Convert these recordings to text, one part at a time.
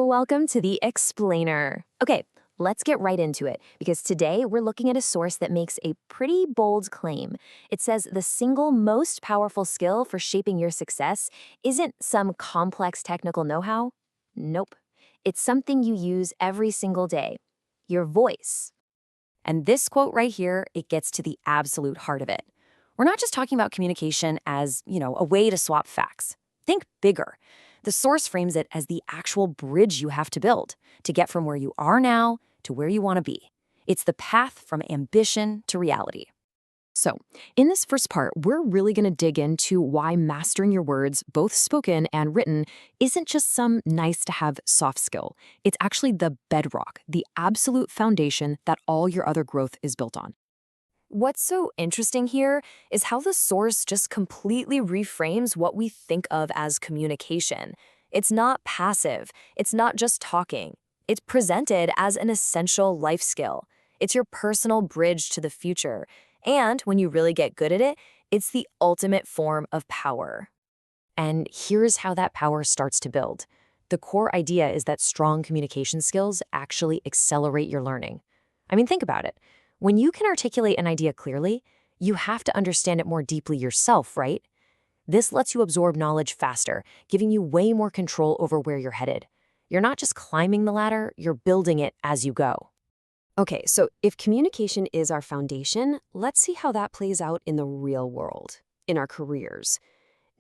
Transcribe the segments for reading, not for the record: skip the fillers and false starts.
Welcome to the Explainer. Okay, let's get right into it because today we're looking at a source that makes a pretty bold claim. It says the single most powerful skill for shaping your success isn't some complex technical know-how. Nope. It's something you use every single day. Your voice. And this quote right here, it gets to the absolute heart of it. We're not just talking about communication as, a way to swap facts. Think bigger. The source frames it as the actual bridge you have to build to get from where you are now to where you want to be. It's the path from ambition to reality. So, in this first part, we're really going to dig into why mastering your words, both spoken and written, isn't just some nice-to-have soft skill. It's actually the bedrock, the absolute foundation that all your other growth is built on. What's so interesting here is how the source just completely reframes what we think of as communication. It's not passive. It's not just talking. It's presented as an essential life skill. It's your personal bridge to the future. And when you really get good at it, it's the ultimate form of power. And here's how that power starts to build. The core idea is that strong communication skills actually accelerate your learning. I mean, think about it. When you can articulate an idea clearly, you have to understand it more deeply yourself, right? This lets you absorb knowledge faster, giving you way more control over where you're headed. You're not just climbing the ladder, you're building it as you go. Okay, so if communication is our foundation, let's see how that plays out in the real world, in our careers.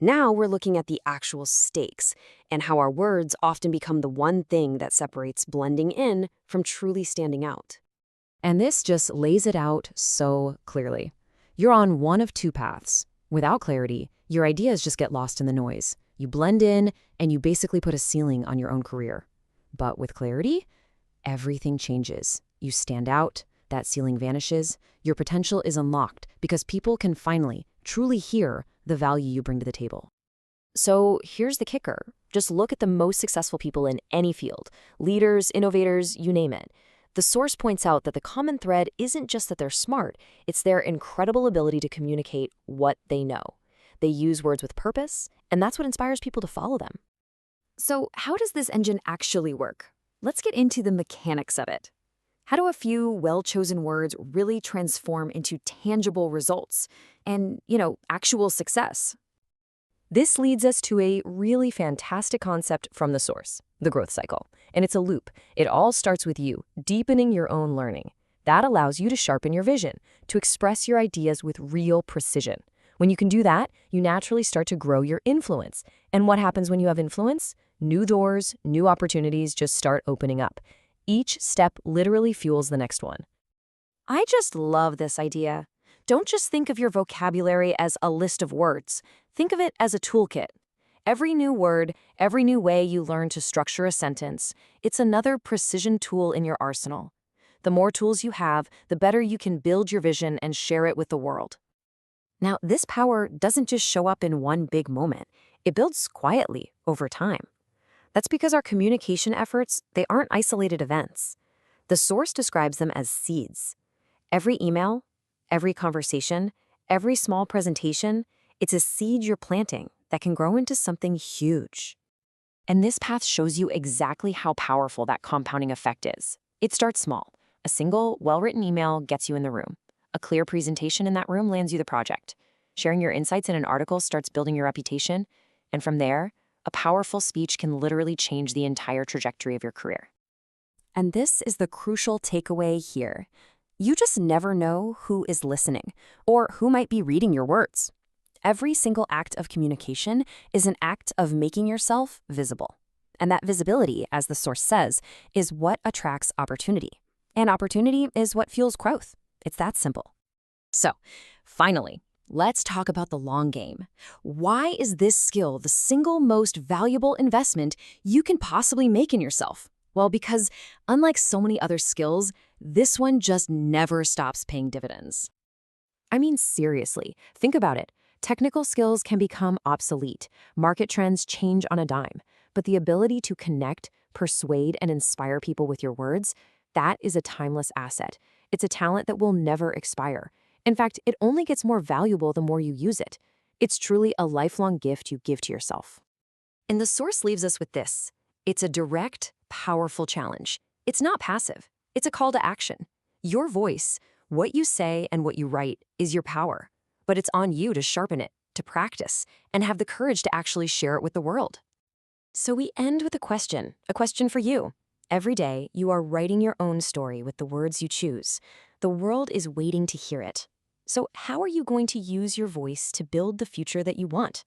Now we're looking at the actual stakes and how our words often become the one thing that separates blending in from truly standing out. And this just lays it out so clearly. You're on one of two paths. Without clarity, your ideas just get lost in the noise. You blend in, and you basically put a ceiling on your own career. But with clarity, everything changes. You stand out, that ceiling vanishes, your potential is unlocked because people can finally, truly hear the value you bring to the table. So here's the kicker. Just look at the most successful people in any field. Leaders, innovators, you name it. The source points out that the common thread isn't just that they're smart, it's their incredible ability to communicate what they know. They use words with purpose, and that's what inspires people to follow them. So how does this engine actually work? Let's get into the mechanics of it. How do a few well-chosen words really transform into tangible results and, actual success? This leads us to a really fantastic concept from the source, the growth cycle. And it's a loop. It all starts with you, deepening your own learning. That allows you to sharpen your vision, to express your ideas with real precision. When you can do that, you naturally start to grow your influence. And what happens when you have influence? New doors, new opportunities just start opening up. Each step literally fuels the next one. I just love this idea. Don't just think of your vocabulary as a list of words. Think of it as a toolkit. Every new word, every new way you learn to structure a sentence, it's another precision tool in your arsenal. The more tools you have, the better you can build your vision and share it with the world. Now, this power doesn't just show up in one big moment. It builds quietly over time. That's because our communication efforts, they aren't isolated events. The source describes them as seeds. Every email, every conversation, every small presentation, it's a seed you're planting that can grow into something huge. And this path shows you exactly how powerful that compounding effect is. It starts small. A single, well-written email gets you in the room. A clear presentation in that room lands you the project. Sharing your insights in an article starts building your reputation. And from there, a powerful speech can literally change the entire trajectory of your career. And this is the crucial takeaway here. You just never know who is listening or who might be reading your words. Every single act of communication is an act of making yourself visible. And that visibility, as the source says, is what attracts opportunity. And opportunity is what fuels growth. It's that simple. So, finally, let's talk about the long game. Why is this skill the single most valuable investment you can possibly make in yourself? Well, because unlike so many other skills, this one just never stops paying dividends. I mean, seriously, think about it. Technical skills can become obsolete. Market trends change on a dime. But the ability to connect, persuade, and inspire people with your words, that is a timeless asset. It's a talent that will never expire. In fact, it only gets more valuable the more you use it. It's truly a lifelong gift you give to yourself. And the source leaves us with this. It's a direct, powerful challenge. It's not passive, it's a call to action. Your voice, what you say and what you write, is your power. But it's on you to sharpen it, to practice, and have the courage to actually share it with the world. So we end with a question for you. Every day, you are writing your own story with the words you choose. The world is waiting to hear it. So how are you going to use your voice to build the future that you want?